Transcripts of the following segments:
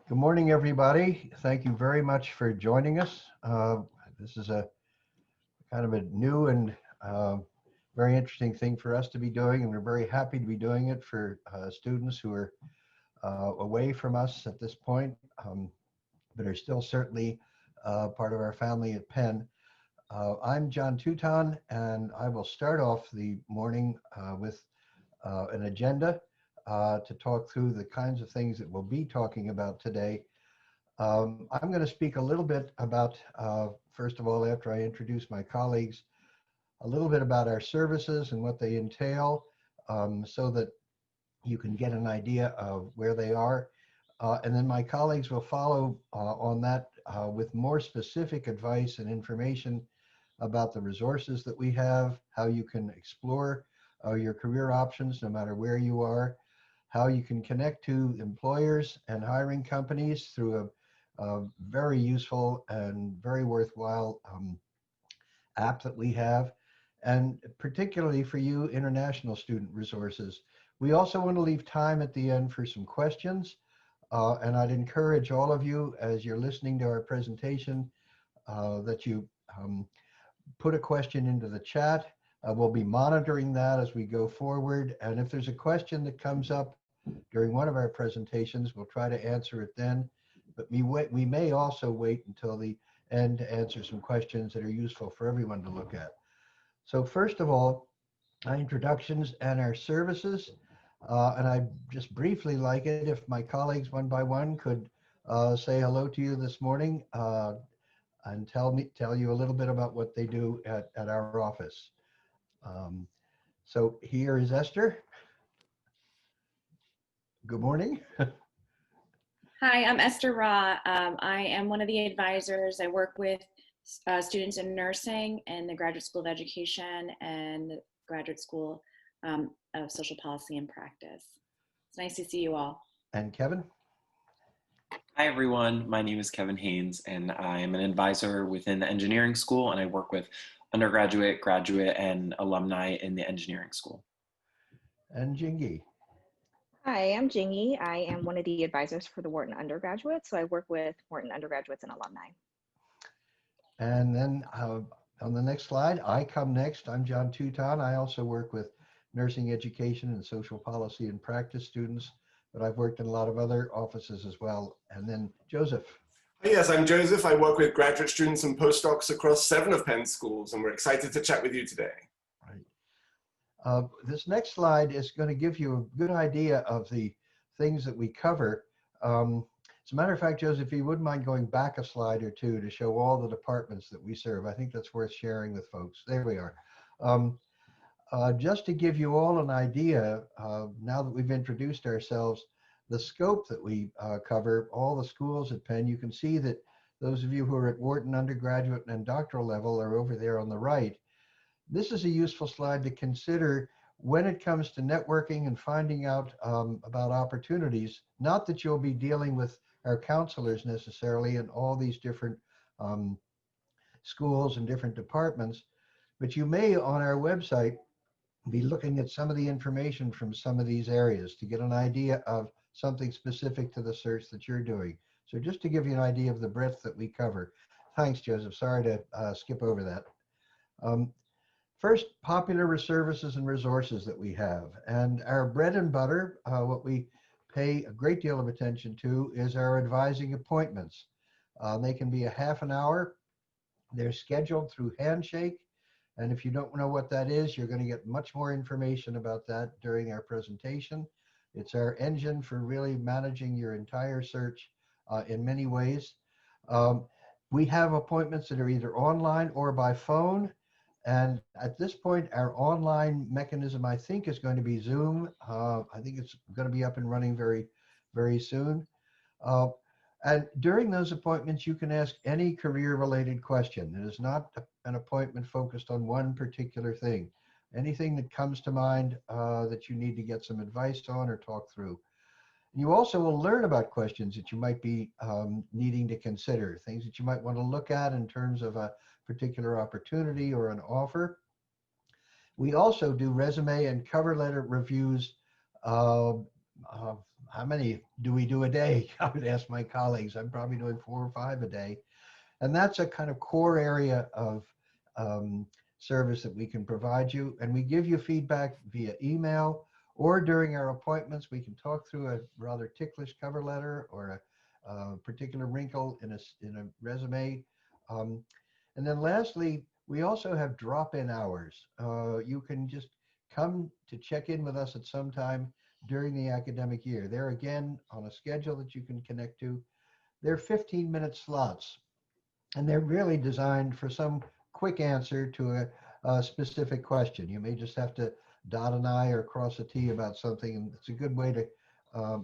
Good morning, everybody. Thank you very much for joining us. This is a kind of a new and very interesting thing for us to be doing, and we're very happy to be doing it for students who are away from us at this point, but are still certainly part of our family at Penn. I'm John Touton, and I will start off the morning with an agenda to talk through the kinds of things that we'll be talking about today. I'm going to speak a little bit about, first of all, after I introduce my colleagues, a little bit about our services and what they entail, so that you can get an idea of where they are. And then my colleagues will follow on that with more specific advice and information about the resources that we have, how you can explore your career options no matter where you are, how you can connect to employers and hiring companies through a very useful and very worthwhile app that we have, and particularly for you international student resources. We also want to leave time at the end for some questions, and I'd encourage all of you as you're listening to our presentation that you put a question into the chat. We'll be monitoring that as we go forward, and if there's a question that comes up during one of our presentations, we'll try to answer it then, but we may also wait until the end to answer some questions that are useful for everyone to look at. So first of all, our introductions and our services, and I just briefly like it if my colleagues one by one could say hello to you this morning and tell you a little bit about what they do at our office. So here is Esther. Good morning. Hi, I'm Esther Ra. I am one of the advisors. I work with students in nursing and the Graduate School of Education and the Graduate School of Social Policy and Practice. It's nice to see you all. And Kevin? Hi, everyone. My name is Kevin Haynes, and I'm an advisor within the engineering school, and I work with undergraduate, graduate, and alumni in the engineering school. And Jingy? Hi, I'm Jingy. I am one of the advisors for the Wharton undergraduates, so I work with Wharton undergraduates and alumni. And then on the next slide, I come next. I'm John Touton. I also work with nursing education and social policy and practice students, but I've worked in a lot of other offices as well. And then Joseph. Yes, I'm Joseph. I work with graduate students and postdocs across 7 of Penn schools, and we're excited to chat with you today. This next slide is going to give you a good idea of the things that we cover. As a matter of fact, Joseph, if you wouldn't mind going back a slide or two to show all the departments that we serve, I think that's worth sharing with folks. There we are. Just to give you all an idea, now that we've introduced ourselves, the scope that we cover, all the schools at Penn, you can see that those of you who are at Wharton undergraduate and doctoral level are over there on the right. This is a useful slide to consider when it comes to networking and finding out about opportunities. Not that you'll be dealing with our counselors necessarily in all these different schools and different departments, but you may on our website be looking at some of the information from some of these areas to get an idea of something specific to the search that you're doing. So just to give you an idea of the breadth that we cover. Thanks, Joseph. Sorry to skip over that. First, popular services and resources that we have. And our bread and butter, what we pay a great deal of attention to is our advising appointments. They can be a half an hour. They're scheduled through Handshake. And if you don't know what that is, you're going to get much more information about that during our presentation. It's our engine for really managing your entire search in many ways. We have appointments that are either online or by phone. And at this point, our online mechanism, I think, is going to be Zoom. I think it's going to be up and running very, very soon. And during those appointments, you can ask any career-related question. It is not an appointment focused on one particular thing. Anything that comes to mind that you need to get some advice on or talk through. You also will learn about questions that you might be needing to consider, things that you might want to look at in terms of a particular opportunity or an offer. We also do resume and cover letter reviews how many do we do a day? I would ask my colleagues. I'm probably doing 4 or 5 a day. And that's a kind of core area of service that we can provide you. And we give you feedback via email or during our appointments. We can talk through a rather ticklish cover letter or a particular wrinkle in a resume. And then lastly, we also have drop-in hours. You can just come to check in with us at some time during the academic year. They're again on a schedule that you can connect to. They're 15-minute slots, and they're really designed for some quick answer to a specific question. You may just have to dot an I or cross a T about something, and it's a good way to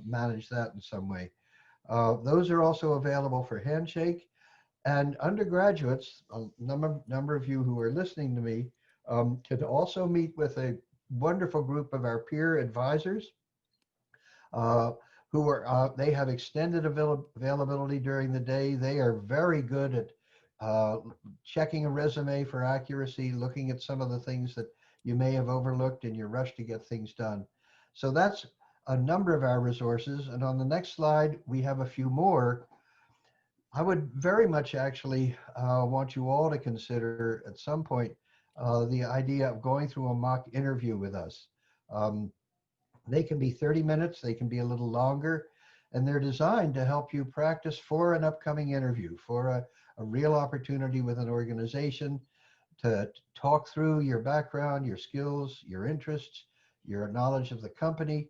manage that in some way. Those are also available for Handshake. And undergraduates, a number of you who are listening to me, can also meet with a wonderful group of our peer advisors who are, they have extended availability during the day. They are very good at checking a resume for accuracy, looking at some of the things that you may have overlooked in your rush to get things done. So that's a number of our resources. And on the next slide, we have a few more. I would very much actually want you all to consider at some point the idea of going through a mock interview with us. They can be 30 minutes, they can be a little longer, and they're designed to help you practice for an upcoming interview, for a real opportunity with an organization, to talk through your background, your skills, your interests, your knowledge of the company,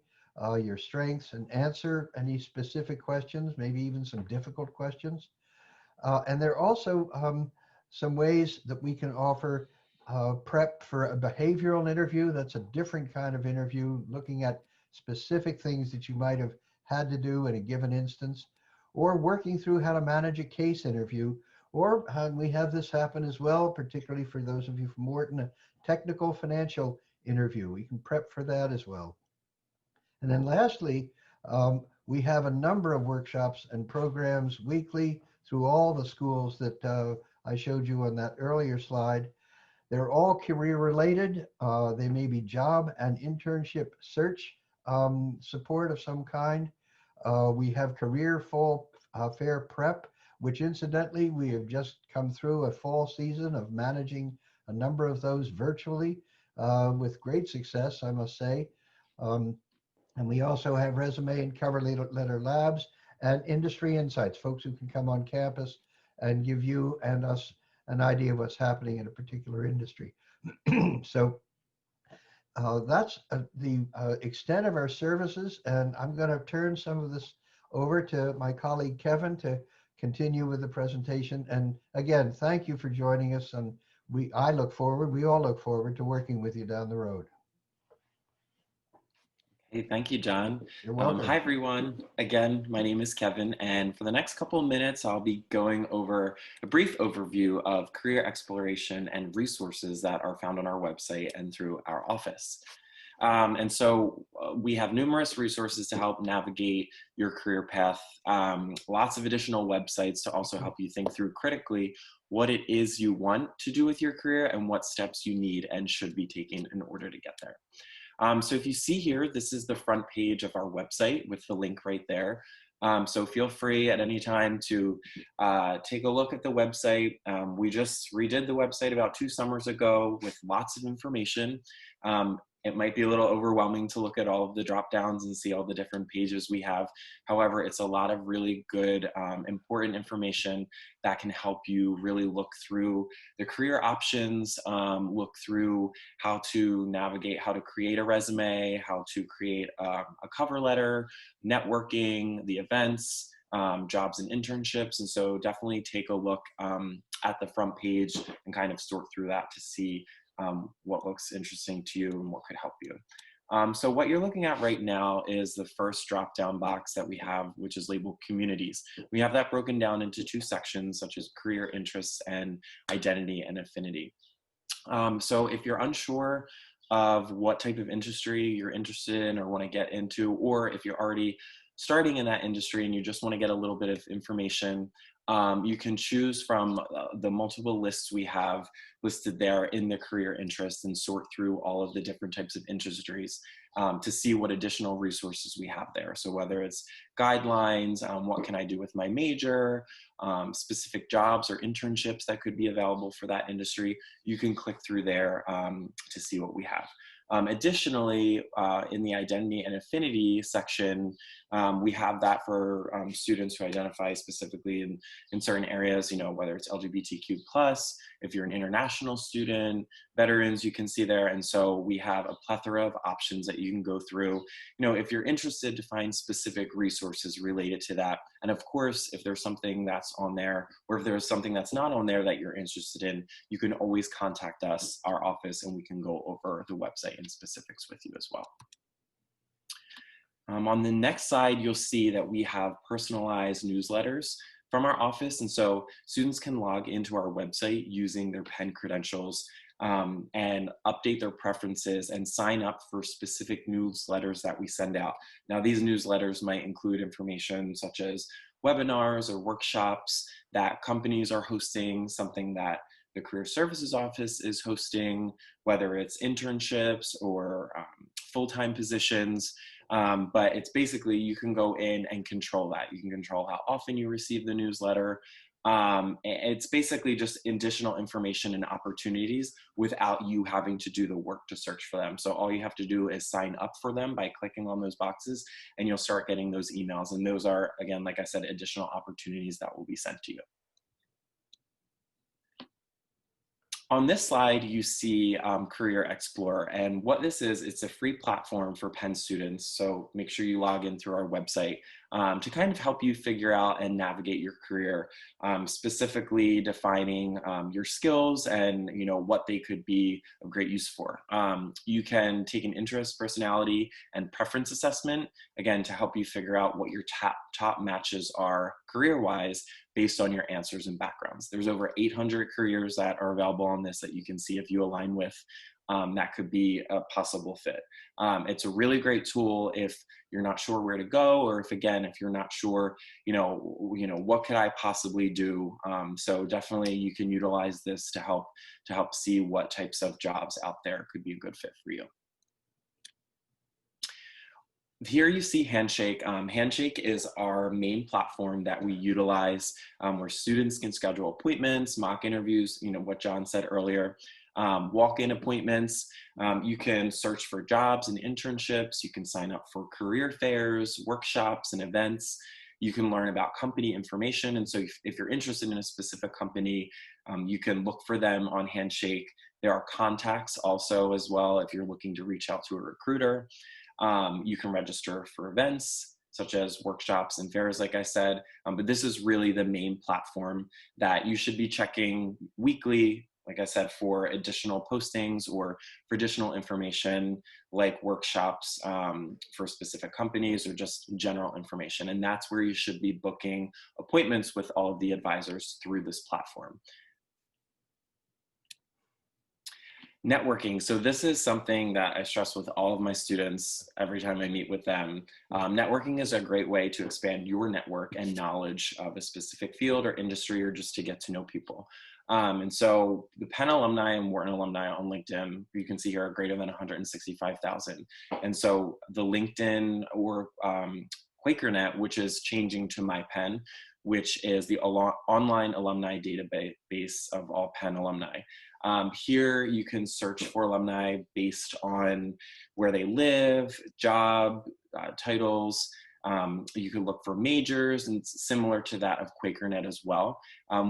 your strengths, and answer any specific questions, maybe even some difficult questions. And there are also some ways that we can offer prep for a behavioral interview. That's a different kind of interview, looking at specific things that you might have had to do in a given instance, or working through how to manage a case interview, or we have this happen as well, particularly for those of you from Wharton, a technical financial interview. We can prep for that as well. And then lastly, we have a number of workshops and programs weekly through all the schools that I showed you on that earlier slide. They're all career related. They may be job and internship search support of some kind. We have career fall fair prep, which incidentally, we have just come through a fall season of managing a number of those virtually with great success, I must say. And we also have resume and cover letter labs and industry insights, folks who can come on campus and give you and us an idea of what's happening in a particular industry. So that's the extent of our services. And I'm going to turn some of this over to my colleague, Kevin, to continue with the presentation. And again, thank you for joining us. And we all look forward to working with you down the road. Hey, thank you, John. You're welcome. Hi, everyone. Again, my name is Kevin, and for the next couple of minutes, I'll be going over a brief overview of career exploration and resources that are found on our website and through our office. And so we have numerous resources to help navigate your career path, lots of additional websites to also help you think through critically what it is you want to do with your career and what steps you need and should be taking in order to get there. So if you see here, this is the front page of our website with the link right there. So feel free at any time to take a look at the website. We just redid the website about 2 summers ago with lots of information. It might be a little overwhelming to look at all of the drop downs and see all the different pages we have. However, it's a lot of really good, important information that can help you really look through the career options, look through how to navigate, how to create a resume, how to create a cover letter, networking, the events, jobs and internships. And so definitely take a look at the front page and kind of sort through that to see what looks interesting to you and what could help you. So what you're looking at right now is the first drop-down box that we have, which is labeled communities. We have that broken down into 2 sections, such as career interests and identity and affinity. So if you're unsure of what type of industry you're interested in or want to get into, or if you're already starting in that industry and you just want to get a little bit of information, you can choose from the multiple lists we have listed there in the career interests and sort through all of the different types of industries to see what additional resources we have there. So whether it's guidelines, what can I do with my major, specific jobs or internships that could be available for that industry, you can click through there to see what we have. Additionally, in the identity and affinity section, we have that for students who identify specifically in certain areas, whether it's LGBTQ+, if you're an international student, veterans, you can see there. And so we have a plethora of options that you can go through, if you're interested to find specific resources related to that. And of course, if there's something that's on there, or if there's something that's not on there that you're interested in, you can always contact us, our office, and we can go over the website and specifics with you as well. On the next slide, you'll see that we have personalized newsletters from our office. And so students can log into our website using their Penn credentials and update their preferences and sign up for specific newsletters that we send out. Now, these newsletters might include information such as webinars or workshops that companies are hosting, something that the Career Services Office is hosting, whether it's internships or full-time positions. But it's basically, you can go in and control that. You can control how often you receive the newsletter. It's basically just additional information and opportunities without you having to do the work to search for them. So all you have to do is sign up for them by clicking on those boxes, and you'll start getting those emails. And those are, again, like I said, additional opportunities that will be sent to you. On this slide, you see Career Explorer, and what this is, it's a free platform for Penn students, so make sure you log in through our website to kind of help you figure out and navigate your career, specifically defining your skills and what they could be of great use for. You can take an interest, personality, and preference assessment, again, to help you figure out what your top matches are career-wise based on your answers and backgrounds. There's over 800 careers that are available on this that you can see if you align with. That could be a possible fit. It's a really great tool if you're not sure where to go, or if you're not sure, what could I possibly do? So definitely you can utilize this to help see what types of jobs out there could be a good fit for you. Here you see Handshake. Handshake is our main platform that we utilize where students can schedule appointments, mock interviews, what John said earlier, walk-in appointments. You can search for jobs and internships. You can sign up for career fairs, workshops, and events. You can learn about company information. And so if you're interested in a specific company, you can look for them on Handshake. There are contacts also as well if you're looking to reach out to a recruiter. You can register for events such as workshops and fairs, like I said, but this is really the main platform that you should be checking weekly, like I said, for additional postings or for additional information like workshops for specific companies or just general information. And that's where you should be booking appointments with all of the advisors through this platform. Networking. So this is something that I stress with all of my students every time I meet with them. Networking is a great way to expand your network and knowledge of a specific field or industry, or just to get to know people. And so the Penn alumni and Wharton alumni on LinkedIn, you can see here, are greater than 165,000. And so the LinkedIn or QuakerNet, which is changing to My Penn, which is the online alumni database of all Penn alumni. Here you can search for alumni based on where they live, job, titles. You can look for majors, and it's similar to that of QuakerNet as well.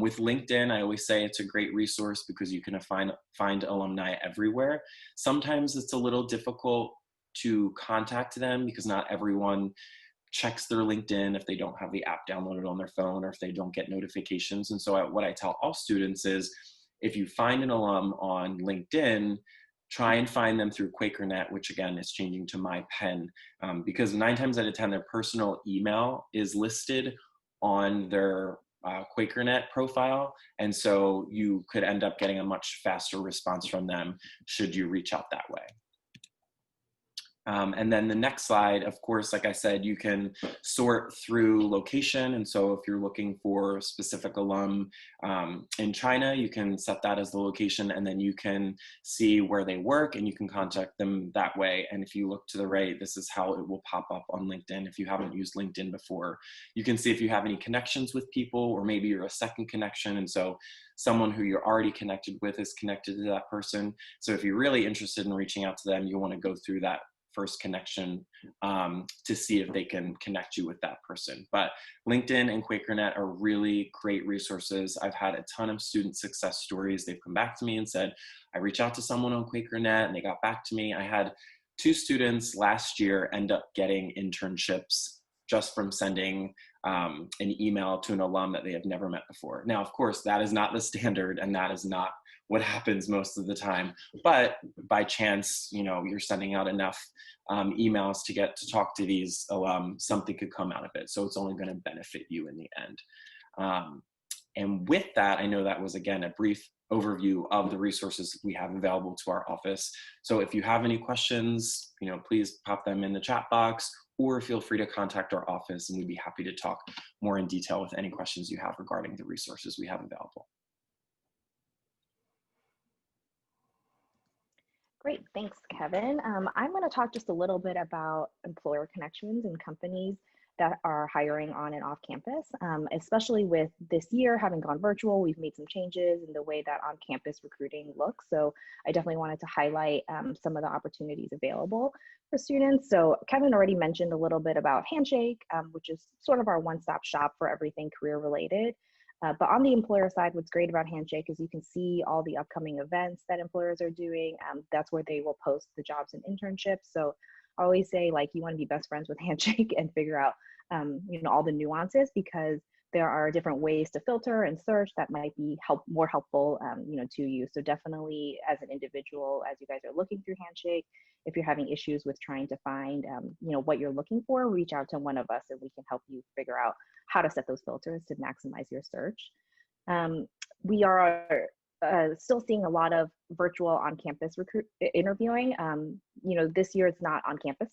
With LinkedIn, I always say it's a great resource because you can find alumni everywhere. Sometimes it's a little difficult to contact them because not everyone checks their LinkedIn if they don't have the app downloaded on their phone, or if they don't get notifications. And so what I tell all students is, if you find an alum on LinkedIn, try and find them through QuakerNet, which again is changing to My Penn, because 9 times out of 10, their personal email is listed on their QuakerNet profile. And so you could end up getting a much faster response from them should you reach out that way. And then the next slide, of course, like I said, you can sort through location. And so if you're looking for a specific alum in China, you can set that as the location, and then you can see where they work and you can contact them that way. And if you look to the right, this is how it will pop up on LinkedIn. If you haven't used LinkedIn before, you can see if you have any connections with people, or maybe you're a second connection. And so someone who you're already connected with is connected to that person. So if you're really interested in reaching out to them, you want to go through that first connection to see if they can connect you with that person. But LinkedIn and QuakerNet are really great resources. I've had a ton of student success stories. They've come back to me and said, I reached out to someone on QuakerNet and they got back to me. I had 2 students last year end up getting internships just from sending an email to an alum that they have never met before. Now, of course, that is not the standard, and that is not what happens most of the time. But by chance, you're sending out enough emails to get to talk to these alum, something could come out of it. So it's only going to benefit you in the end. And with that, I know that was, again, a brief overview of the resources we have available to our office. So if you have any questions, please pop them in the chat box, or feel free to contact our office and we'd be happy to talk more in detail with any questions you have regarding the resources we have available. Great, thanks, Kevin. I'm going to talk just a little bit about employer connections and companies that are hiring on and off campus, especially with this year having gone virtual. We've made some changes in the way that on-campus recruiting looks. So I definitely wanted to highlight some of the opportunities available for students. So Kevin already mentioned a little bit about Handshake, which is sort of our one-stop shop for everything career related. But on the employer side, what's great about Handshake is you can see all the upcoming events that employers are doing. That's where they will post the jobs and internships. So I always say, like, you want to be best friends with Handshake and figure out, all the nuances, because there are different ways to filter and search that might be more helpful, to you. So definitely, as an individual, as you guys are looking through Handshake, if you're having issues with trying to find, what you're looking for, reach out to one of us and we can help you figure out how to set those filters to maximize your search. We are still seeing a lot of virtual on-campus interviewing. This year it's not on campus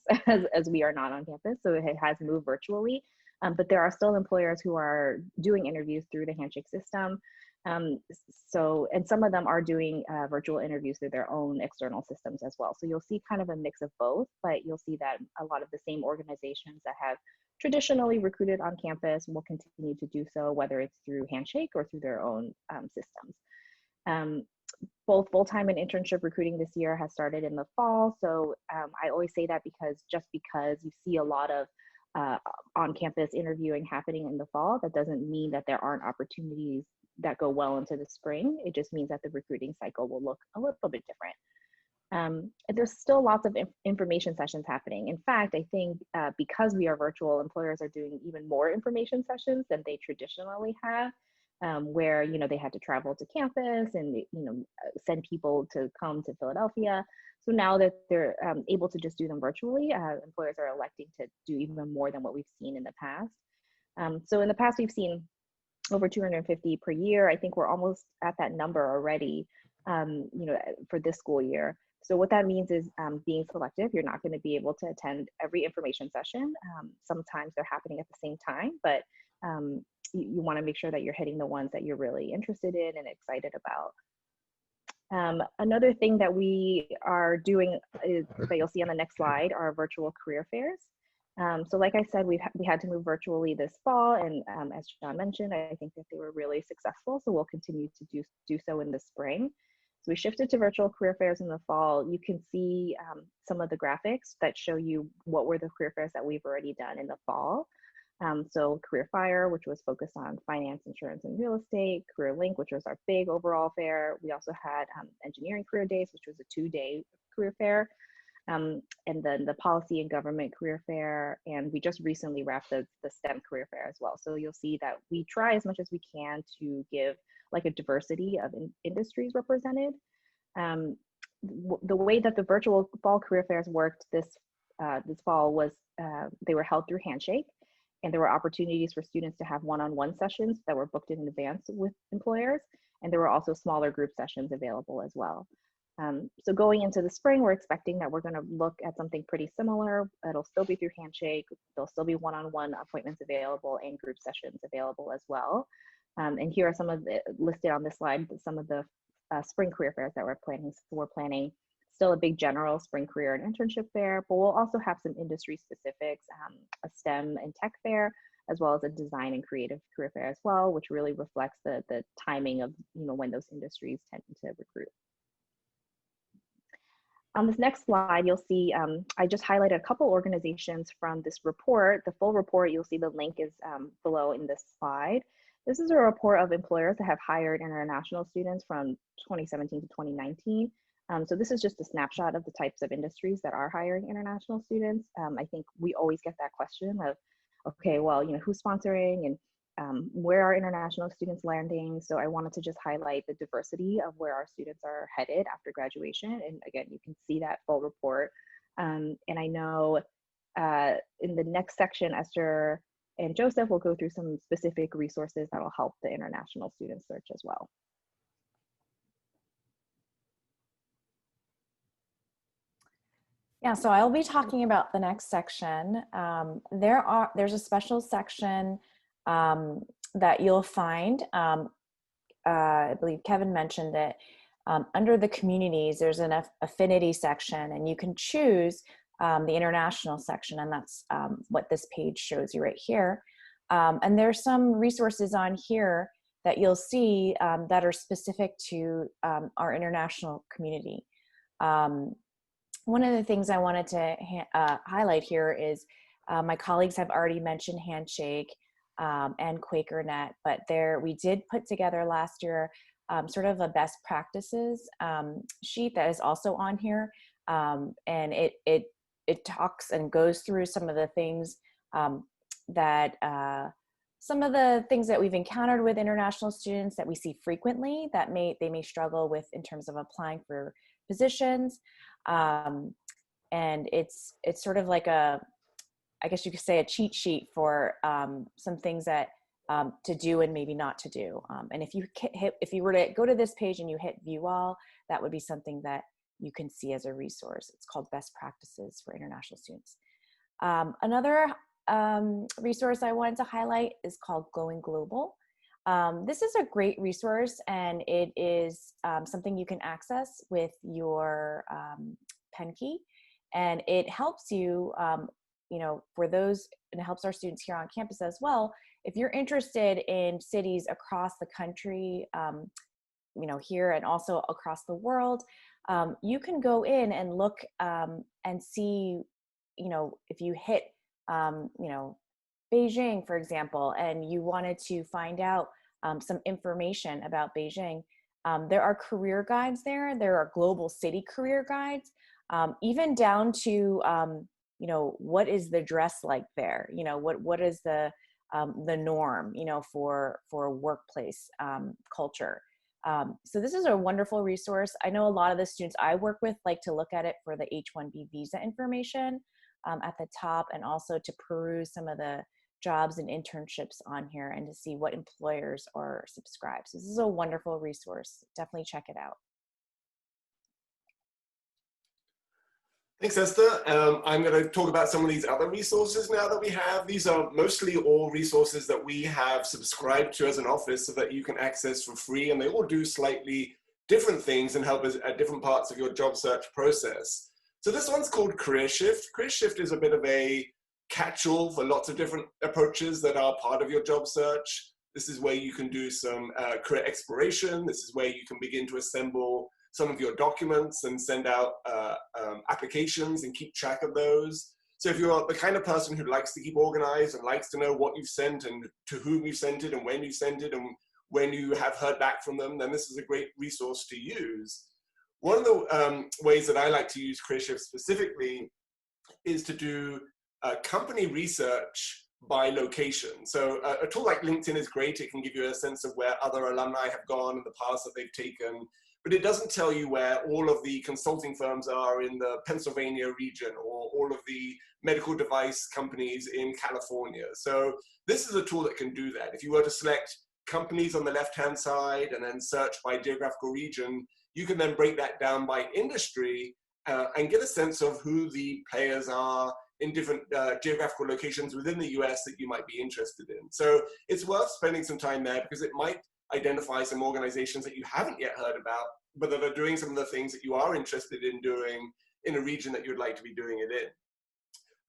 as we are not on campus, so it has moved virtually. But there are still employers who are doing interviews through the Handshake system. And some of them are doing virtual interviews through their own external systems as well. So you'll see kind of a mix of both, but you'll see that a lot of the same organizations that have traditionally recruited on campus will continue to do so, whether it's through Handshake or through their own systems. Both full-time and internship recruiting this year has started in the fall. So I always say that because you see a lot of on-campus interviewing happening in the fall, that doesn't mean that there aren't opportunities that go well into the spring. It just means that the recruiting cycle will look a little bit different. And there's still lots of information sessions happening. In fact, I think because we are virtual, employers are doing even more information sessions than they traditionally have, where they had to travel to campus and send people to come to Philadelphia. So now that they're able to just do them virtually, employers are electing to do even more than what we've seen in the past. So in the past, we've seen over 250 per year. I think we're almost at that number already, for this school year. So what that means is being selective. You're not going to be able to attend every information session. Sometimes they're happening at the same time, but you want to make sure that you're hitting the ones that you're really interested in and excited about. Another thing that we are doing is, that you'll see on the next slide, are virtual career fairs. So like I said, we had to move virtually this fall, and as John mentioned, I think that they were really successful, so we'll continue to do so in the spring. So we shifted to virtual career fairs in the fall. You can see some of the graphics that show you what were the career fairs that we've already done in the fall. So Career Fire, which was focused on finance, insurance, and real estate. Career Link, which was our big overall fair. We also had Engineering Career Days, which was a 2-day career fair. And then the Policy and Government Career Fair. And we just recently wrapped the STEM Career Fair as well. So you'll see that we try as much as we can to give like a diversity of industries represented. The way that the virtual fall career fairs worked this fall was they were held through Handshake, and there were opportunities for students to have one-on-one sessions that were booked in advance with employers, and there were also smaller group sessions available as well. So going into the spring, we're expecting that we're going to look at something pretty similar. It'll still be through Handshake. There'll still be one-on-one appointments available and group sessions available as well. And here are some of the listed on this slide, some of the spring career fairs that we're planning. So we're planning still a big general spring career and internship fair, but we'll also have some industry specifics, a STEM and tech fair, as well as a design and creative career fair as well, which really reflects the timing of when those industries tend to recruit. On this next slide, you'll see I just highlighted a couple organizations from this report. The full report, you'll see the link is below in this slide. This is a report of employers that have hired international students from 2017 to 2019. So this is just a snapshot of the types of industries that are hiring international students. I think we always get that question of, okay, well, who's sponsoring and where are international students landing? So I wanted to just highlight the diversity of where our students are headed after graduation. And again, you can see that full report. And I know in the next section, Esther and Joseph will go through some specific resources that will help the international student search as well. Yeah, so I'll be talking about the next section. There's a special section that you'll find. I believe Kevin mentioned it. Under the communities, there's an affinity section, and you can choose the international section, and that's what this page shows you right here. And there's some resources on here that you'll see that are specific to our international community. One of the things I wanted to highlight here is my colleagues have already mentioned Handshake and QuakerNet, but we did put together last year sort of a best practices sheet that is also on here, and it talks and goes through some of the things some of the things that we've encountered with international students that we see frequently that they may struggle with in terms of applying for positions. And it's sort of like I guess you could say a cheat sheet for some things that to do and maybe not to do. And if you were to go to this page and you hit view all, that would be something that you can see as a resource. It's called Best Practices for International Students. Another resource I wanted to highlight is called Going Global. This is a great resource, and it is something you can access with your pen key, and it helps you, for those, and it helps our students here on campus as well. If you're interested in cities across the country, here and also across the world, you can go in and look and see, if you hit, Beijing, for example, and you wanted to find out some information about Beijing, there are career guides there. There are global city career guides, even down to, what is the dress like there? What is the norm, for workplace culture. So this is a wonderful resource. I know a lot of the students I work with like to look at it for the H-1B visa information at the top, and also to peruse some of the jobs and internships on here and to see what employers are subscribed. So this is a wonderful resource. Definitely check it out. Thanks, Esther. I'm going to talk about some of these other resources now that we have. These are mostly all resources that we have subscribed to as an office so that you can access for free, and they all do slightly different things and help us at different parts of your job search process. So this one's called Career Shift. Career Shift is a bit of a catch-all for lots of different approaches that are part of your job search. This is where you can do some career exploration. This is where you can begin to assemble some of your documents and send out applications and keep track of those. So if you're the kind of person who likes to keep organized and likes to know what you've sent and to whom you sent it and when you sent it and when you have heard back from them, then this is a great resource to use. One of the ways that I like to use CareerShift specifically is to do company research by location. So a tool like LinkedIn is great. It can give you a sense of where other alumni have gone in the paths that they've taken, but it doesn't tell you where all of the consulting firms are in the Pennsylvania region or all of the medical device companies in California. So this is a tool that can do that. If you were to select companies on the left-hand side and then search by geographical region, you can then break that down by industry and get a sense of who the players are in different geographical locations within the US that you might be interested in. So it's worth spending some time there because it might identify some organizations that you haven't yet heard about, but that are doing some of the things that you are interested in doing in a region that you'd like to be doing it in.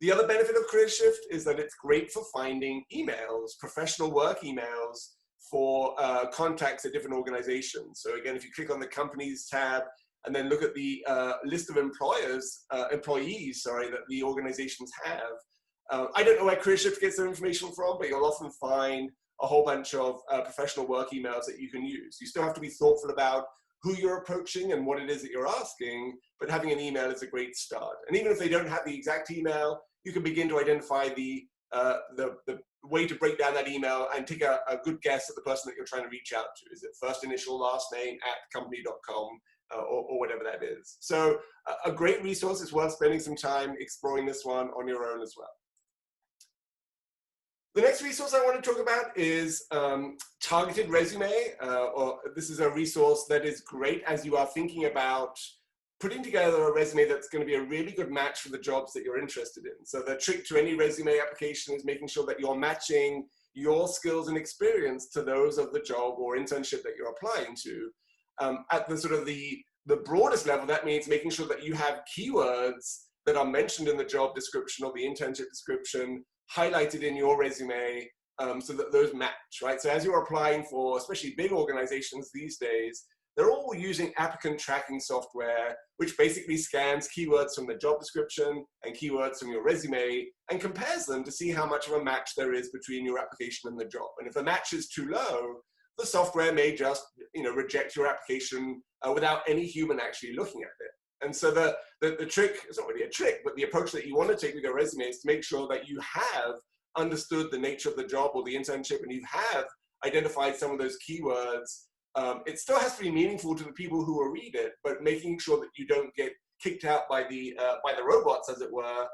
The other benefit of Career Shift is that it's great for finding emails, professional work emails for contacts at different organizations. So again, if you click on the companies tab and then look at the list of employees that the organizations have. I don't know where Career Shift gets their information from, but you'll often find a whole bunch of professional work emails that you can use. You still have to be thoughtful about who you're approaching and what it is that you're asking, but having an email is a great start. And even if they don't have the exact email, you can begin to identify the way to break down that email and take a good guess at the person that you're trying to reach out to. Is it first initial, last name @company.com? Or whatever that is. So a great resource. It's worth spending some time exploring this one on your own as well. The next resource I want to talk about is Targeted Resume. This is a resource that is great as you are thinking about putting together a resume that's going to be a really good match for the jobs that you're interested in. So the trick to any resume application is making sure that you're matching your skills and experience to those of the job or internship that you're applying to. At the sort of the broadest level, that means making sure that you have keywords that are mentioned in the job description or the internship description highlighted in your resume so that those match, right? So as you're applying for, especially big organizations these days, they're all using applicant tracking software, which basically scans keywords from the job description and keywords from your resume and compares them to see how much of a match there is between your application and the job. And if the match is too low, the software may just reject your application without any human actually looking at it. And so the trick, it's not really a trick, but the approach that you want to take with your resume is to make sure that you have understood the nature of the job or the internship and you have identified some of those keywords. It still has to be meaningful to the people who will read it, but making sure that you don't get kicked out by the robots, as it were,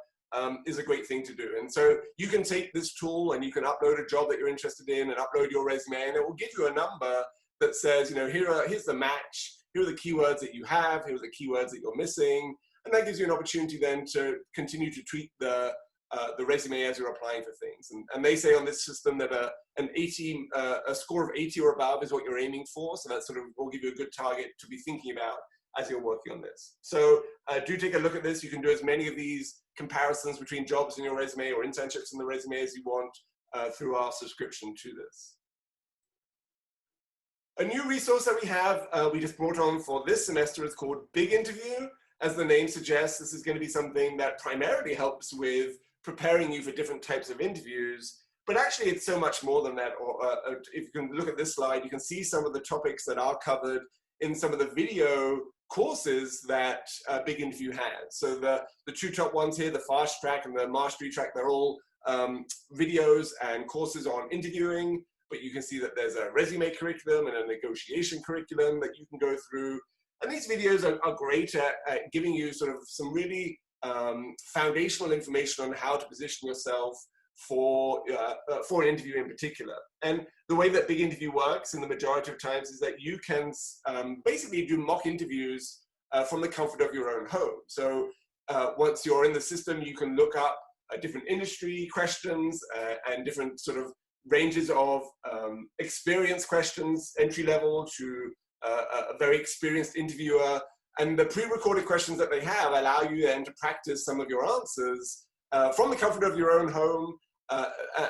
is a great thing to do. And so you can take this tool and you can upload a job that you're interested in and upload your resume, and it will give you a number that says, here's the match, here are the keywords that you have, here are the keywords that you're missing, and that gives you an opportunity then to continue to tweak the resume as you're applying for things. And they say on this system that a score of 80 or above is what you're aiming for, so that sort of will give you a good target to be thinking about as you're working on this. So do take a look at this. You can do as many of these comparisons between jobs in your resume or internships in the resume as you want through our subscription to this. A new resource that we have, we just brought on for this semester is called Big Interview. As the name suggests, this is going to be something that primarily helps with preparing you for different types of interviews, but actually it's so much more than that. If you can look at this slide, you can see some of the topics that are covered in some of the video courses that Big Interview has. So the two top ones here, the Fast Track and the Mastery Track, they're all videos and courses on interviewing, but you can see that there's a resume curriculum and a negotiation curriculum that you can go through. And these videos are great at giving you sort of some really foundational information on how to position yourself for an interview in particular. And the way that Big Interview works in the majority of times is that you can basically do mock interviews from the comfort of your own home. So once you're in the system, you can look up different industry questions and different sort of ranges of experience questions, entry level to a very experienced interviewer. And the pre-recorded questions that they have allow you then to practice some of your answers from the comfort of your own home.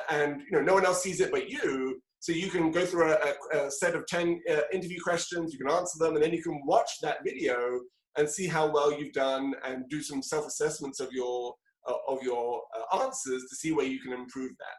And no one else sees it but you. So you can go through a set of 10 interview questions, you can answer them, and then you can watch that video and see how well you've done and do some self-assessments of your answers to see where you can improve that.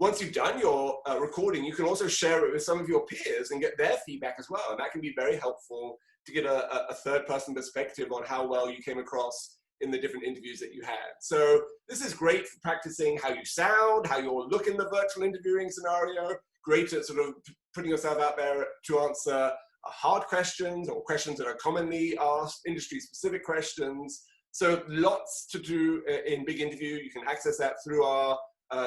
Once you've done your recording, you can also share it with some of your peers and get their feedback as well. And that can be very helpful to get a third-person perspective on how well you came across in the different interviews that you had. So this is great for practicing how you sound, how you'll look in the virtual interviewing scenario. Great at sort of putting yourself out there to answer hard questions or questions that are commonly asked, industry-specific questions. So lots to do in Big Interview. You can access that through our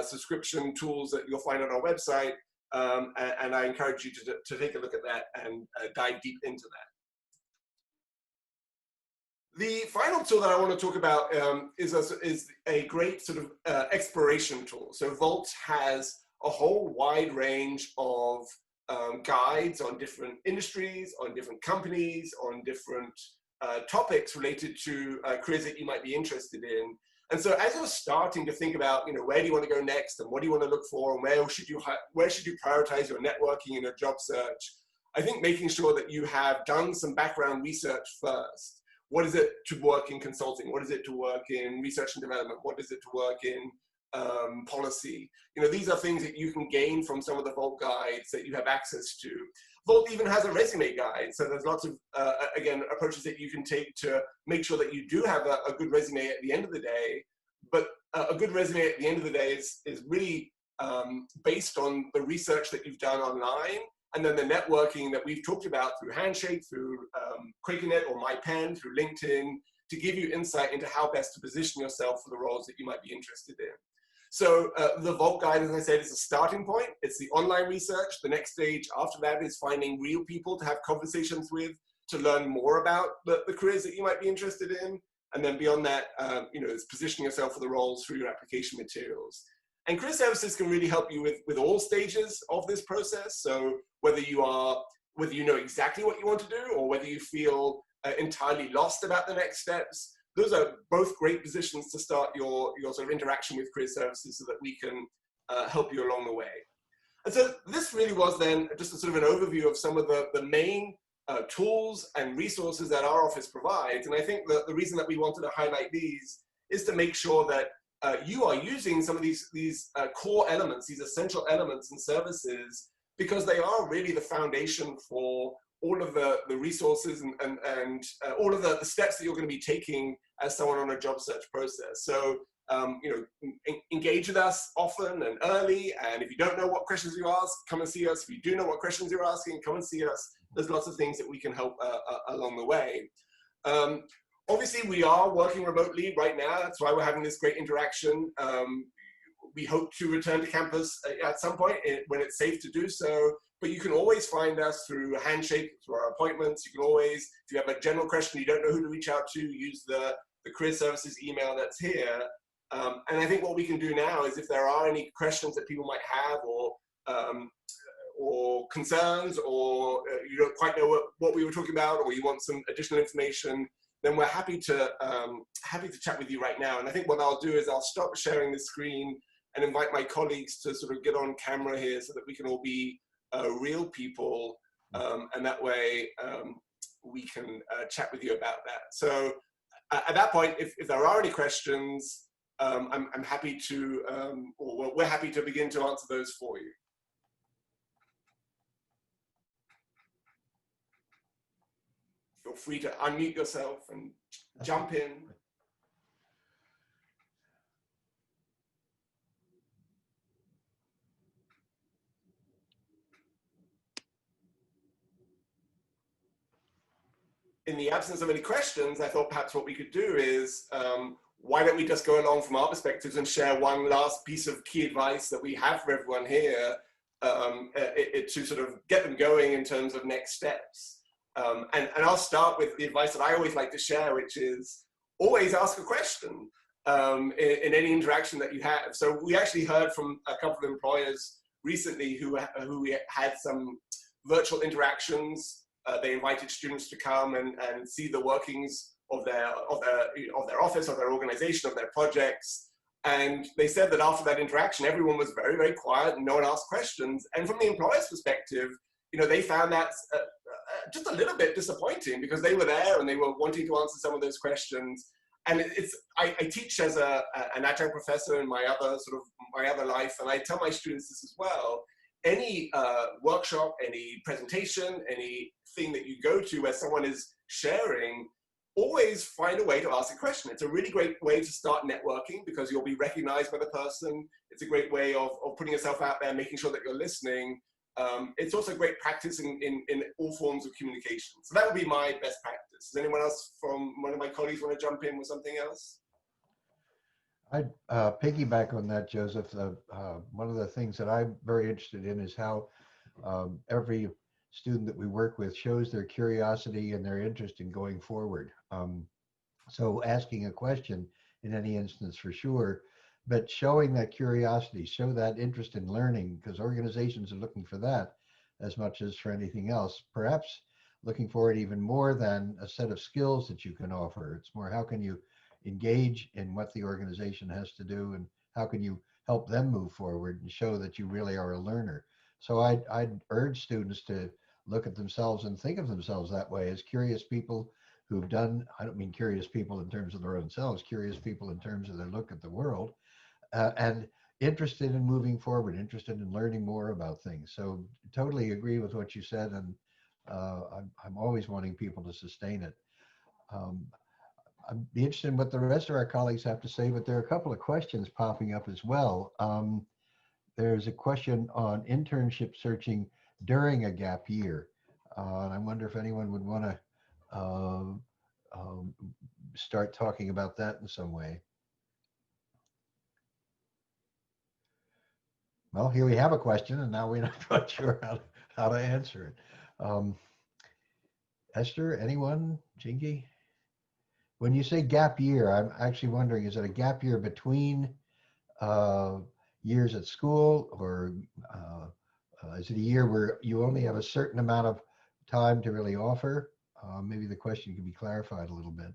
subscription tools that you'll find on our website. And I encourage you to take a look at that and dive deep into that. The final tool that I want to talk about is a great sort of exploration tool. So Volt has a whole wide range of guides on different industries, on different companies, on different topics related to careers that you might be interested in. And so as you're starting to think about, where do you want to go next and what do you want to look for and where should you prioritize your networking and your job search, I think making sure that you have done some background research first. What is it to work in consulting? What is it to work in research and development? What is it to work in policy? These are things that you can gain from some of the Volt guides that you have access to. Volt even has a resume guide. So there's lots of, again, approaches that you can take to make sure that you do have a good resume at the end of the day. But a good resume at the end of the day is really based on the research that you've done online, and then the networking that we've talked about through Handshake, through QuakerNet or MyPen, through LinkedIn, to give you insight into how best to position yourself for the roles that you might be interested in. So the Volt guide, as I said, is a starting point. It's the online research. The next stage after that is finding real people to have conversations with, to learn more about the careers that you might be interested in. And then beyond that, it's positioning yourself for the roles through your application materials. And career services can really help you with all stages of this process. So whether you know exactly what you want to do or whether you feel entirely lost about the next steps, those are both great positions to start your sort of interaction with career services so that we can help you along the way. And so this really was then just a sort of an overview of some of the main tools and resources that our office provides. And I think that the reason that we wanted to highlight these is to make sure that you are using some of these core elements, these essential elements and services, because they are really the foundation for all of the resources and all of the steps that you're going to be taking as someone on a job search process. So, engage with us often and early. And if you don't know what questions you ask, come and see us. If you do know what questions you're asking, come and see us. There's lots of things that we can help along the way. Obviously, we are working remotely right now. That's why we're having this great interaction. We hope to return to campus at some point when it's safe to do so. But you can always find us through Handshake, through our appointments. You can always, if you have a general question, you don't know who to reach out to, use the career services email that's here. And I think what we can do now is if there are any questions that people might have or concerns, or you don't quite know what we were talking about, or you want some additional information, then we're happy to chat with you right now. And I think what I'll do is I'll stop sharing the screen and invite my colleagues to sort of get on camera here so that we can all be real people, and that way we can chat with you about that. So at that point, if there are any questions, I'm happy to, or we're happy to begin to answer those for you. Feel free to unmute yourself and jump in. In the absence of any questions, I thought perhaps what we could do is, why don't we just go along from our perspectives and share one last piece of key advice that we have for everyone here to sort of get them going in terms of next steps. And I'll start with the advice that I always like to share, which is always ask a question in any interaction that you have. So we actually heard from a couple of employers recently who had some virtual interactions. They invited students to come and see the workings of their office, of their organization, of their projects. And they said that after that interaction, everyone was very, very quiet and no one asked questions. And from the employer's perspective, they found that just a little bit disappointing, because they were there and they were wanting to answer some of those questions. And I teach as an adjunct professor in my other life, and I tell my students this as well. Any workshop, any presentation, anything that you go to where someone is sharing, always find a way to ask a question. It's a really great way to start networking because you'll be recognized by the person. It's a great way of putting yourself out there, making sure that you're listening. It's also great practice in all forms of communication. So that would be my best practice. Does anyone else from one of my colleagues want to jump in with something else? I'd piggyback on that, Joseph. One of the things that I'm very interested in is how every student that we work with shows their curiosity and their interest in going forward. So asking a question in any instance for sure, but showing that curiosity, show that interest in learning, because organizations are looking for that as much as for anything else. Perhaps looking for it even more than a set of skills that you can offer. It's more, how can you engage in what the organization has to do, and how can you help them move forward and show that you really are a learner. So I'd urge students to look at themselves and think of themselves that way, as curious people who've done, I don't mean curious people in terms of their own selves, curious people in terms of their look at the world, and interested in moving forward, interested in learning more about things. So totally agree with what you said, and I'm always wanting people to sustain it. Um, I'd be interested in what the rest of our colleagues have to say, but there are a couple of questions popping up as well. There's a question on internship searching during a gap year. And I wonder if anyone would want to start talking about that in some way. Well, here we have a question, and now we're not quite sure how to answer it. Esther, anyone? Jingy? When you say gap year, I'm actually wondering, is it a gap year between years at school, or is it a year where you only have a certain amount of time to really offer? Maybe the question can be clarified a little bit.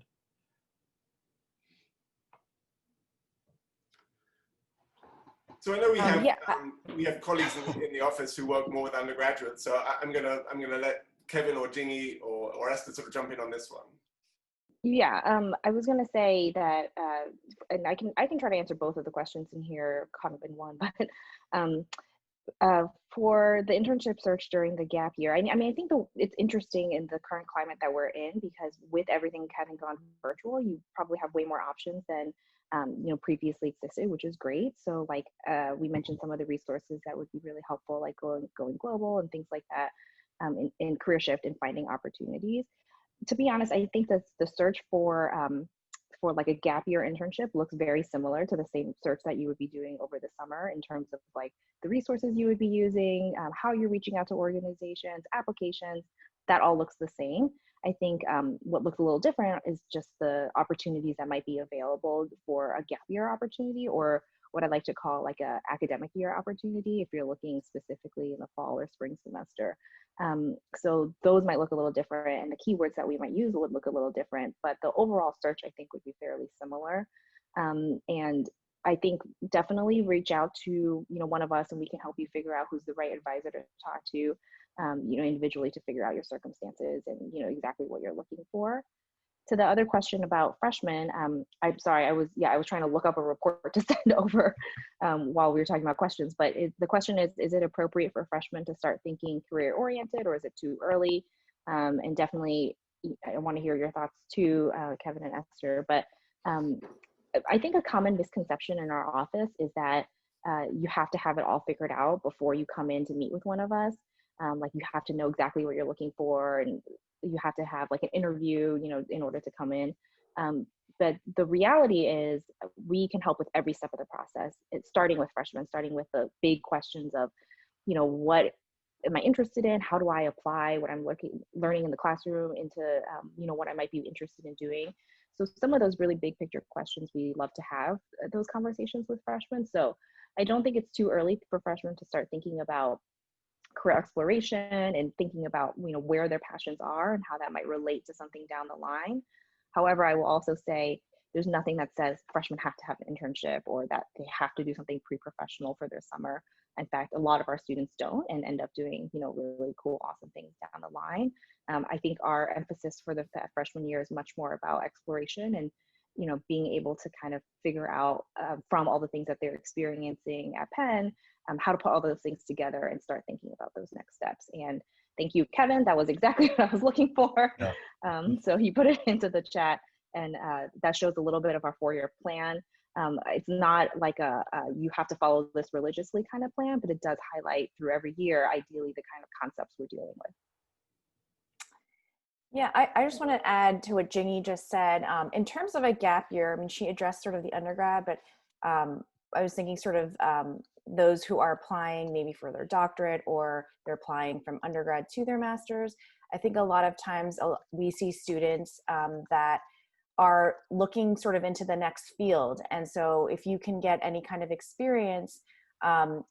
So I know Yeah. we have colleagues in the office who work more with undergraduates. So I'm gonna let Kevin or Jingy or Esther sort of jump in on this one. Yeah, I was gonna say that, and I can try to answer both of the questions in here, kind of in one. But um, for the internship search during the gap year, I mean, I think it's interesting in the current climate that we're in, because with everything having gone virtual, you probably have way more options than previously existed, which is great. So like we mentioned some of the resources that would be really helpful, like going global and things like that, in career shift and finding opportunities. To be honest, I think that the search for like a gap year internship looks very similar to the same search that you would be doing over the summer, in terms of like the resources you would be using, how you're reaching out to organizations, applications. That all looks the same. I think what looks a little different is just the opportunities that might be available for a gap year opportunity, or what I like to call like a academic year opportunity, if you're looking specifically in the fall or spring semester. So those might look a little different, and the keywords that we might use would look a little different, but the overall search I think would be fairly similar. And I think definitely reach out to one of us, and we can help you figure out who's the right advisor to talk to, individually, to figure out your circumstances and exactly what you're looking for. To the other question about freshmen, I'm sorry, I was trying to look up a report to send over while we were talking about questions. But the question is it appropriate for freshmen to start thinking career oriented, or is it too early? And definitely, I want to hear your thoughts too, Kevin and Esther. But I think a common misconception in our office is that you have to have it all figured out before you come in to meet with one of us. Like you have to know exactly what you're looking for, and you have to have like an interview, in order to come in. But the reality is we can help with every step of the process. It's starting with freshmen, starting with the big questions of, what am I interested in? How do I apply what I'm learning in the classroom into, what I might be interested in doing? So some of those really big picture questions, we love to have those conversations with freshmen. So I don't think it's too early for freshmen to start thinking about career exploration and thinking about where their passions are and how that might relate to something down the line. However, I will also say there's nothing that says freshmen have to have an internship or that they have to do something pre-professional for their summer. In fact, a lot of our students don't and end up doing really cool, awesome things down the line. I think our emphasis for the freshman year is much more about exploration and being able to kind of figure out from all the things that they're experiencing at Penn, how to put all those things together and start thinking about those next steps. And thank you, Kevin. That was exactly what I was looking for. Yeah. So he put it into the chat, and that shows a little bit of our 4-year plan. It's not like you have to follow this religiously kind of plan, but it does highlight through every year, ideally, the kind of concepts we're dealing with. Yeah, I just want to add to what Ginny just said. In terms of a gap year, I mean, she addressed sort of the undergrad, but I was thinking sort of those who are applying maybe for their doctorate, or they're applying from undergrad to their master's. I think a lot of times we see students that are looking sort of into the next field. And so if you can get any kind of experience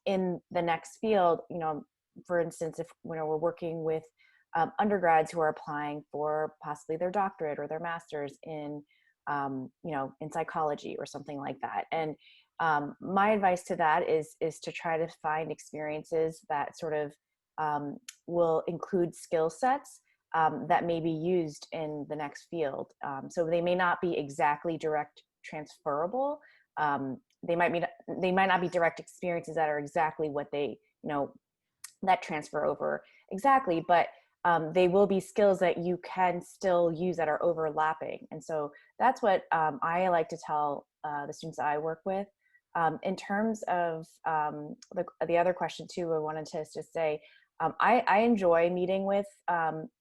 in the next field, you know, for instance, if we're working with undergrads who are applying for possibly their doctorate or their master's in, you know, in psychology or something like that. And my advice to that is to try to find experiences that sort of will include skill sets that may be used in the next field. So they may not be exactly direct transferable. They might not be direct experiences that are exactly what they, you know, that transfer over exactly, but they will be skills that you can still use that are overlapping. And so that's what I like to tell the students I work with. In terms of the other question too, I wanted to just say, I enjoy meeting with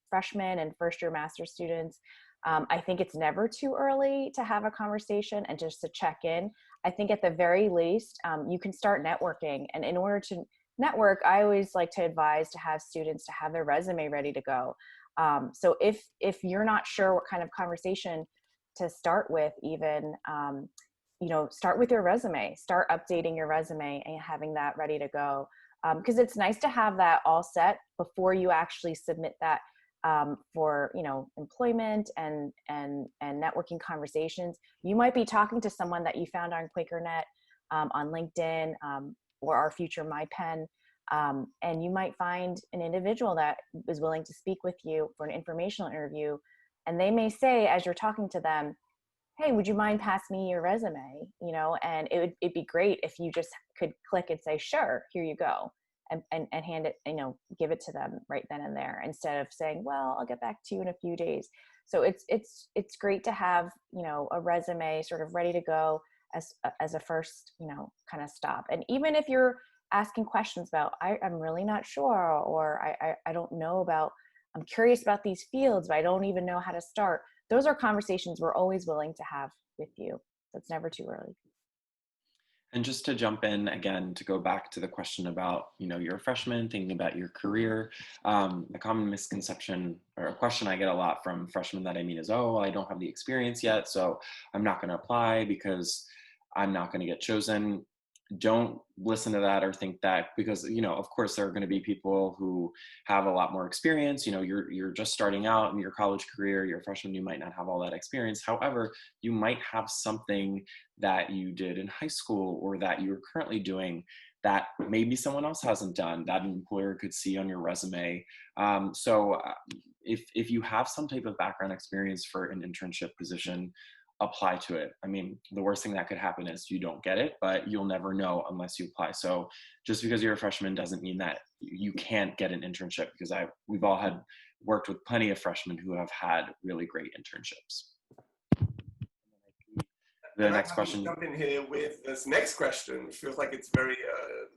freshmen and first year master students. I think it's never too early to have a conversation and just to check in. I think at the very least, you can start networking. And in order to network, I always like to advise to have students to have their resume ready to go. So if you're not sure what kind of conversation to start with, even, you know, start with your resume, start updating your resume and having that ready to go. Because it's nice to have that all set before you actually submit that for, you know, employment and networking conversations. You might be talking to someone that you found on QuakerNet, on LinkedIn, or our future MyPen, and you might find an individual that is willing to speak with you for an informational interview, and they may say, as you're talking to them, hey, would you mind pass me your resume? You know, and it'd be great if you just could click and say, sure, here you go, and hand it, you know, give it to them right then and there, instead of saying, well, I'll get back to you in a few days. So it's great to have, you know, a resume sort of ready to go as a first, you know, kind of stop. And even if you're asking questions about, I'm really not sure, or I don't know about, I'm curious about these fields, but I don't even know how to start. Those are conversations we're always willing to have with you. So it's never too early. And just to jump in again, to go back to the question about, you know, you're a freshman thinking about your career, the common misconception or a question I get a lot from freshmen that I meet is, oh, I don't have the experience yet, so I'm not going to apply because I'm not going to get chosen. Don't listen to that or think that, because, you know, of course there are going to be people who have a lot more experience. You know, you're just starting out in your college career, you're a freshman, you might not have all that experience. However, you might have something that you did in high school or that you're currently doing that maybe someone else hasn't done, that an employer could see on your resume. So if you have some type of background experience for an internship position, apply to it. I mean, the worst thing that could happen is you don't get it, but you'll never know unless you apply. So just because you're a freshman doesn't mean that you can't get an internship, because we've all worked with plenty of freshmen who have had really great internships. The next question. Jump in here with this next question, which feels like it's very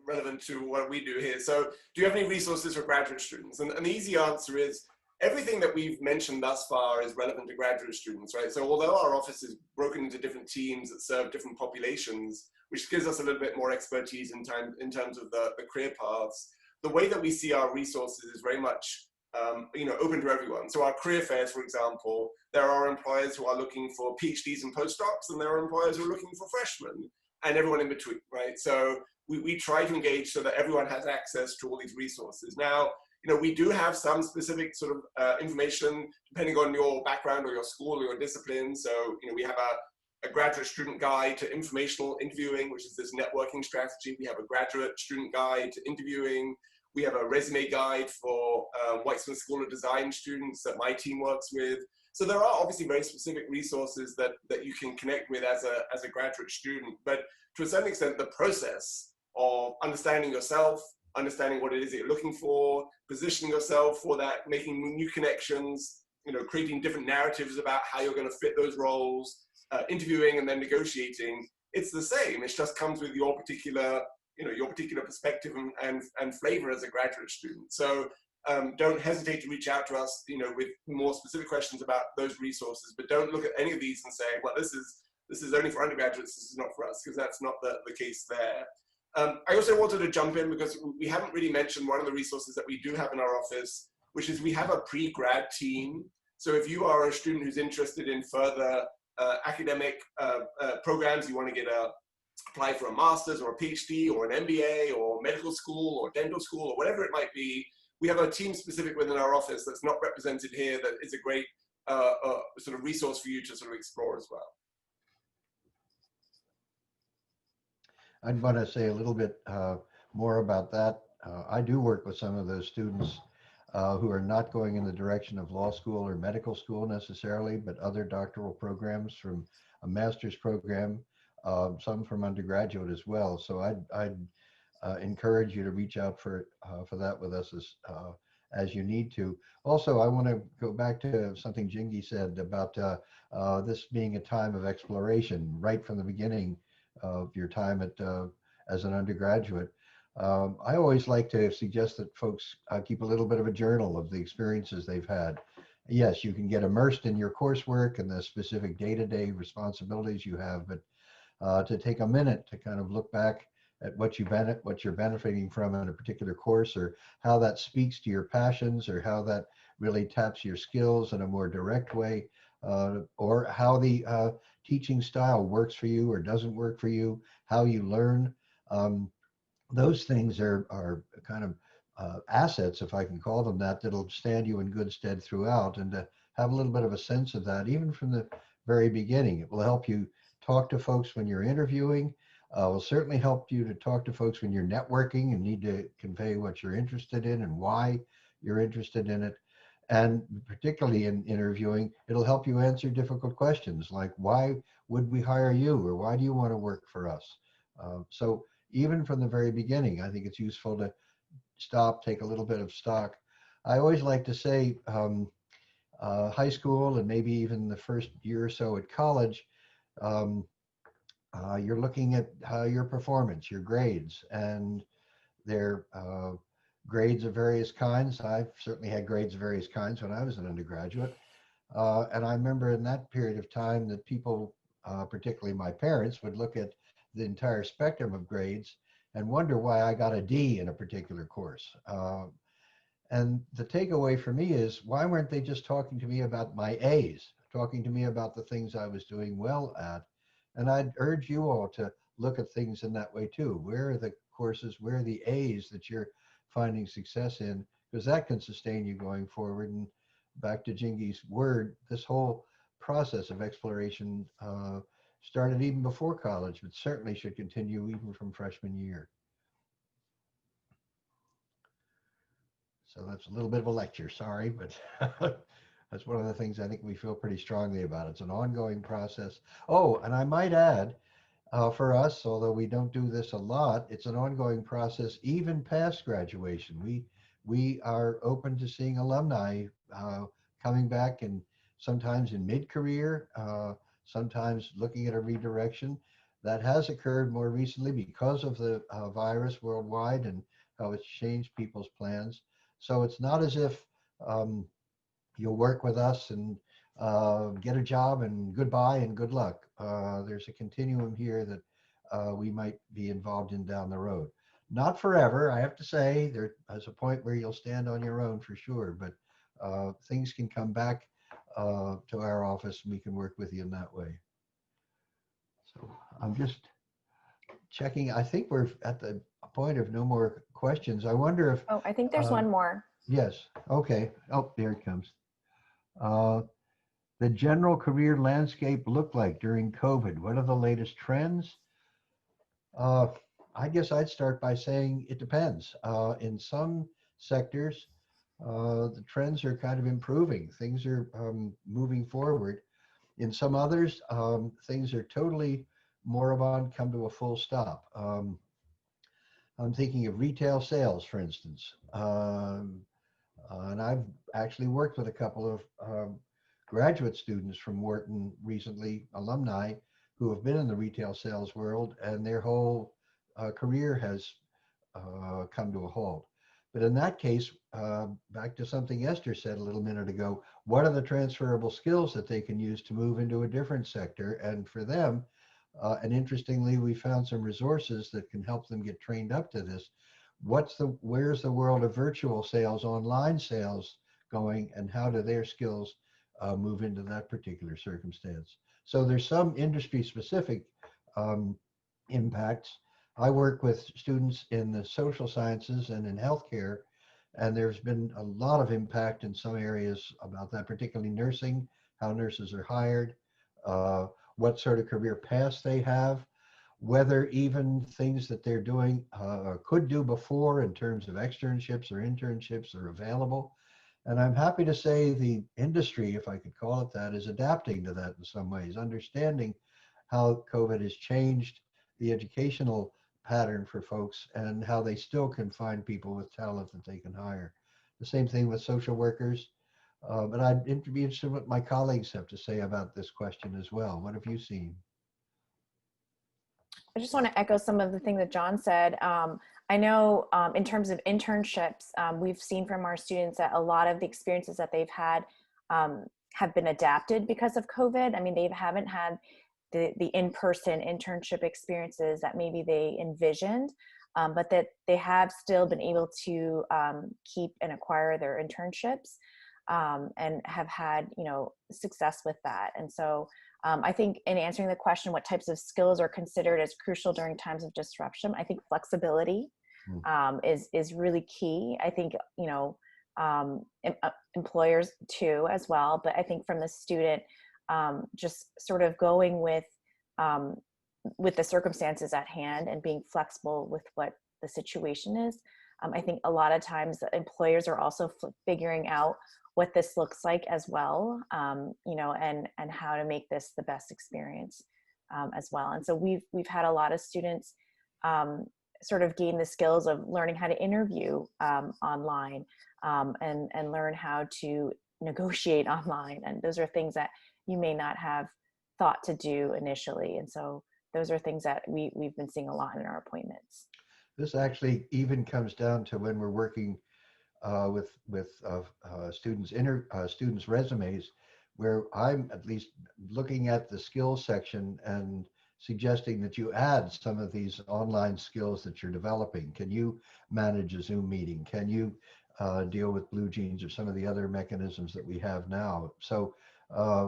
relevant to what we do here. So do you have any resources for graduate students? And the easy answer is, everything that we've mentioned thus far is relevant to graduate students, right? So although our office is broken into different teams that serve different populations, which gives us a little bit more expertise in terms of the career paths, the way that we see our resources is very much you know, open to everyone. So our career fairs, for example, there are employers who are looking for PhDs and postdocs, and there are employers who are looking for freshmen, and everyone in between, right? So we try to engage so that everyone has access to all these resources. Now, you know, we do have some specific sort of information depending on your background or your school or your discipline. So, you know, we have a graduate student guide to informational interviewing, which is this networking strategy. We have a graduate student guide to interviewing. We have a resume guide for Weitzman School of Design students that my team works with. So there are obviously very specific resources that you can connect with as a graduate student. But to a certain extent, the process of understanding yourself, understanding what it is that you're looking for, positioning yourself for that, making new connections, you know, creating different narratives about how you're going to fit those roles, interviewing and then negotiating. It's the same. It just comes with your particular, you know, your particular perspective and flavor as a graduate student. So don't hesitate to reach out to us, you know, with more specific questions about those resources. But don't look at any of these and say, well, this is only for undergraduates. This is not for us, because that's not the case there. I also wanted to jump in because we haven't really mentioned one of the resources that we do have in our office, which is we have a pre-grad team. So if you are a student who's interested in further academic programs, you want to apply for a master's or a PhD or an MBA or medical school or dental school or whatever it might be, we have a team specific within our office that's not represented here that is a great sort of resource for you to sort of explore as well. I'd want to say a little bit more about that. I do work with some of those students who are not going in the direction of law school or medical school necessarily, but other doctoral programs from a master's program, some from undergraduate as well. So I'd encourage you to reach out for that with us as you need to. Also, I want to go back to something Jingy said about this being a time of exploration right from the beginning of your time at as an undergraduate. I always like to suggest that folks keep a little bit of a journal of the experiences they've had. Yes, you can get immersed in your coursework and the specific day-to-day responsibilities you have, but to take a minute to kind of look back at what you're benefiting from in a particular course, or how that speaks to your passions, or how that really taps your skills in a more direct way, or how the teaching style works for you or doesn't work for you, how you learn. Those things are kind of assets, if I can call them that, that'll stand you in good stead throughout. And to have a little bit of a sense of that, even from the very beginning, it will help you talk to folks when you're interviewing. Will certainly help you to talk to folks when you're networking and need to convey what you're interested in and why you're interested in it. And particularly in interviewing, it'll help you answer difficult questions like, why would we hire you? Or why do you want to work for us? So even from the very beginning, I think it's useful to stop, take a little bit of stock. I always like to say high school and maybe even the first year or so at college, you're looking at your performance, your grades, and their grades of various kinds. I've certainly had grades of various kinds when I was an undergraduate. And I remember in that period of time that people, particularly my parents, would look at the entire spectrum of grades and wonder why I got a D in a particular course. And the takeaway for me is, why weren't they just talking to me about my A's, talking to me about the things I was doing well at? And I'd urge you all to look at things in that way too. Where are the courses, where are the A's that you're finding success in? Because that can sustain you going forward. And back to Jingy's word, this whole process of exploration started even before college, but certainly should continue even from freshman year. So that's a little bit of a lecture, sorry, but that's one of the things I think we feel pretty strongly about. It's an ongoing process. Oh, and I might add, for us, although we don't do this a lot, it's an ongoing process even past graduation. We are open to seeing alumni coming back, and sometimes in mid-career, sometimes looking at a redirection. That has occurred more recently because of the virus worldwide and how it's changed people's plans. So it's not as if you'll work with us and get a job and goodbye and good luck. There's a continuum here that we might be involved in down the road. Not forever, I have to say. There's a point where you'll stand on your own for sure, but things can come back to our office and we can work with you in that way. So I'm just checking. I think we're at the point of no more questions. I wonder if... Oh, I think there's one more. Yes. Okay. Oh, there it comes. The general career landscape look like during COVID? What are the latest trends? I guess I'd start by saying it depends. In some sectors, the trends are kind of improving. Things are moving forward. In some others, things are totally moribund, come to a full stop. I'm thinking of retail sales, for instance. And I've actually worked with a couple of graduate students from Wharton recently, alumni, who have been in the retail sales world, and their whole career has come to a halt. But in that case, back to something Esther said a little minute ago, what are the transferable skills that they can use to move into a different sector? And for them, and interestingly, we found some resources that can help them get trained up to this. Where's the world of virtual sales, online sales going, and how do their skills move into that particular circumstance? So there's some industry specific impacts. I work with students in the social sciences and in healthcare, and there's been a lot of impact in some areas about that, particularly nursing, how nurses are hired, uh, what sort of career paths they have, whether even things that they're doing or could do before in terms of externships or internships are available. And I'm happy to say the industry, if I could call it that, is adapting to that in some ways, understanding how COVID has changed the educational pattern for folks and how they still can find people with talent that they can hire. The same thing with social workers. But I'd be interested in what my colleagues have to say about this question as well. What have you seen? I just want to echo some of the things that John said. I know in terms of internships, we've seen from our students that a lot of the experiences that they've had have been adapted because of COVID. I mean, they haven't had the in-person internship experiences that maybe they envisioned, but that they have still been able to keep and acquire their internships and have had, you know, success with that. And so I think in answering the question, what types of skills are considered as crucial during times of disruption, I think flexibility is really key. I think, you know, employers too as well, but I think from the student, just sort of going with the circumstances at hand and being flexible with what the situation is. I think a lot of times employers are also figuring out what this looks like as well, you know, and how to make this the best experience as well. And so we've had a lot of students sort of gain the skills of learning how to interview online and learn how to negotiate online. And those are things that you may not have thought to do initially. And so those are things that we've been seeing a lot in our appointments. This actually even comes down to when we're working with students' resumes, where I'm at least looking at the skills section and suggesting that you add some of these online skills that you're developing. Can you manage a Zoom meeting? Can you deal with Blue Jeans or some of the other mechanisms that we have now? So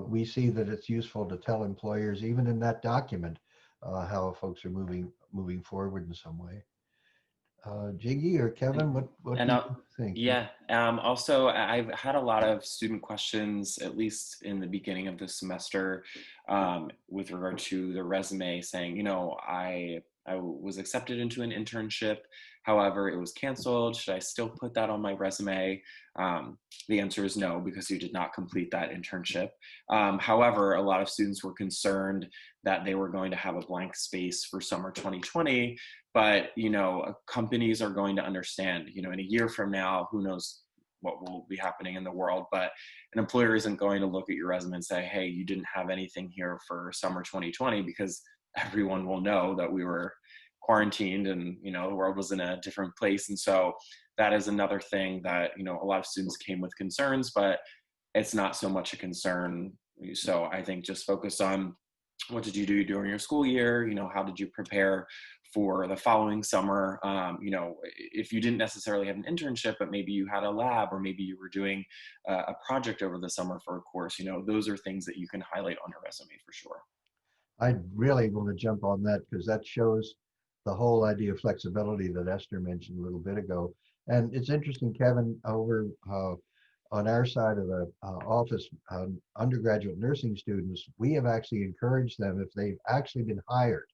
we see that it's useful to tell employers, even in that document, how folks are moving forward in some way. Jiggy or Kevin, what do you think? Yeah, also I've had a lot of student questions, at least in the beginning of the semester, with regard to the resume saying, you know, I was accepted into an internship, however, it was canceled. Should I still put that on my resume? The answer is no, because you did not complete that internship. However, a lot of students were concerned that they were going to have a blank space for summer 2020, but, you know, companies are going to understand, you know, in a year from now, who knows what will be happening in the world, but an employer isn't going to look at your resume and say, hey, you didn't have anything here for summer 2020, because everyone will know that we were quarantined and, you know, the world was in a different place. And so that is another thing that, you know, a lot of students came with concerns, but it's not so much a concern. So I think just focus on what did you do during your school year? You know, how did you prepare for the following summer? You know, if you didn't necessarily have an internship, but maybe you had a lab, or maybe you were doing a project over the summer for a course, you know, those are things that you can highlight on a resume for sure. I really want to jump on that because that shows the whole idea of flexibility that Esther mentioned a little bit ago. And it's interesting, Kevin, over on our side of the office, undergraduate nursing students, we have actually encouraged them, if they've actually been hired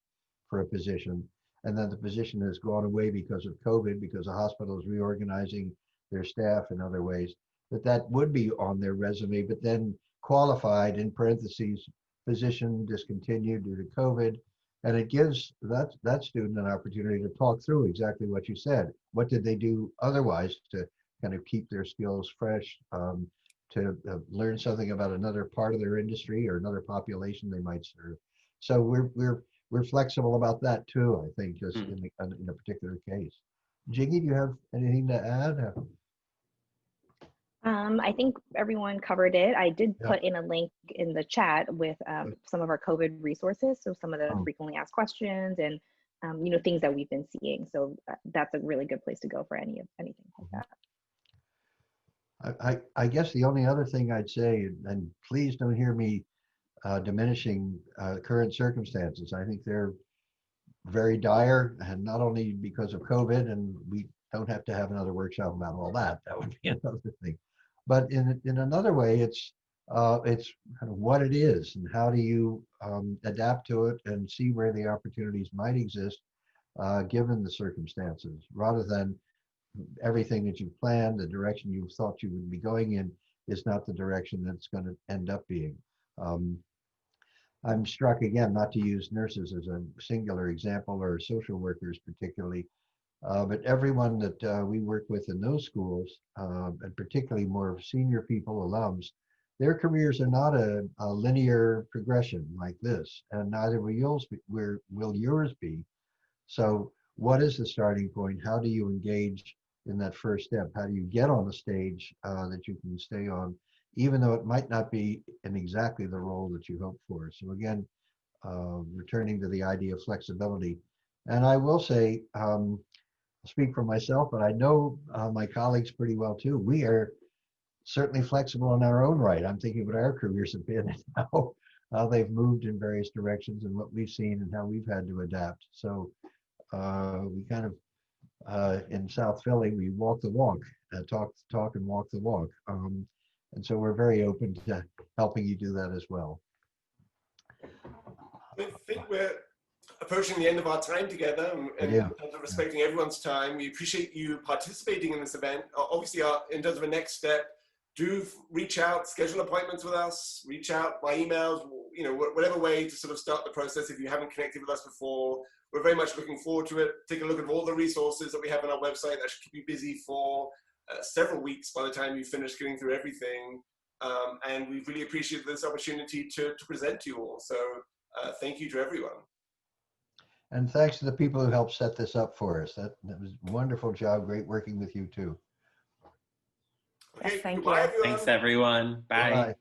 for a position and then the position has gone away because of COVID, because the hospital is reorganizing their staff in other ways, that would be on their resume, but then qualified in parentheses, position discontinued due to COVID. And it gives that student an opportunity to talk through exactly what you said. What did they do otherwise to kind of keep their skills fresh, to learn something about another part of their industry or another population they might serve. So we're flexible about that too, I think, just in a particular case. Jiggy, do you have anything to add? I think everyone covered it. I did Yeah. put in a link in the chat with some of our COVID resources. So some of the frequently asked questions and, you know, things that we've been seeing. So that's a really good place to go for anything like that. I guess the only other thing I'd say, and please don't hear me diminishing current circumstances. I think they're very dire, and not only because of COVID, and we don't have to have another workshop about all that. That would be another thing. But in another way, it's kind of what it is, and how do you adapt to it and see where the opportunities might exist given the circumstances, rather than everything that you've planned, the direction you thought you would be going in is not the direction that's going to end up being. I'm struck again, not to use nurses as a singular example or social workers particularly, but everyone that we work with in those schools, and particularly more senior people, alums, their careers are not a linear progression like this, and neither will yours be. So what is the starting point? How do you engage in that first step? How do you get on the stage that you can stay on, even though it might not be in exactly the role that you hope for? So again, returning to the idea of flexibility. And I will say, I'll speak for myself, but I know my colleagues pretty well too. We are certainly flexible in our own right. I'm thinking what our careers have been and how they've moved in various directions and what we've seen and how we've had to adapt. So we kind of, in South Philly, we walk the walk, talk the talk and walk the walk. And so we're very open to helping you do that as well. I think we're approaching the end of our time together, and in terms of respecting everyone's time, we appreciate you participating in this event. Obviously, in terms of a next step, do reach out, schedule appointments with us, reach out by emails, you know, whatever way to sort of start the process if you haven't connected with us before. We're very much looking forward to it. Take a look at all the resources that we have on our website. That should keep you busy for several weeks by the time you finish getting through everything. And we really appreciate this opportunity to present to you all. So thank you to everyone. And thanks to the people who helped set this up for us. That was a wonderful job. Great working with you too. Okay, Yes, thank goodbye, you. everyone. Thanks, everyone. Bye. Bye.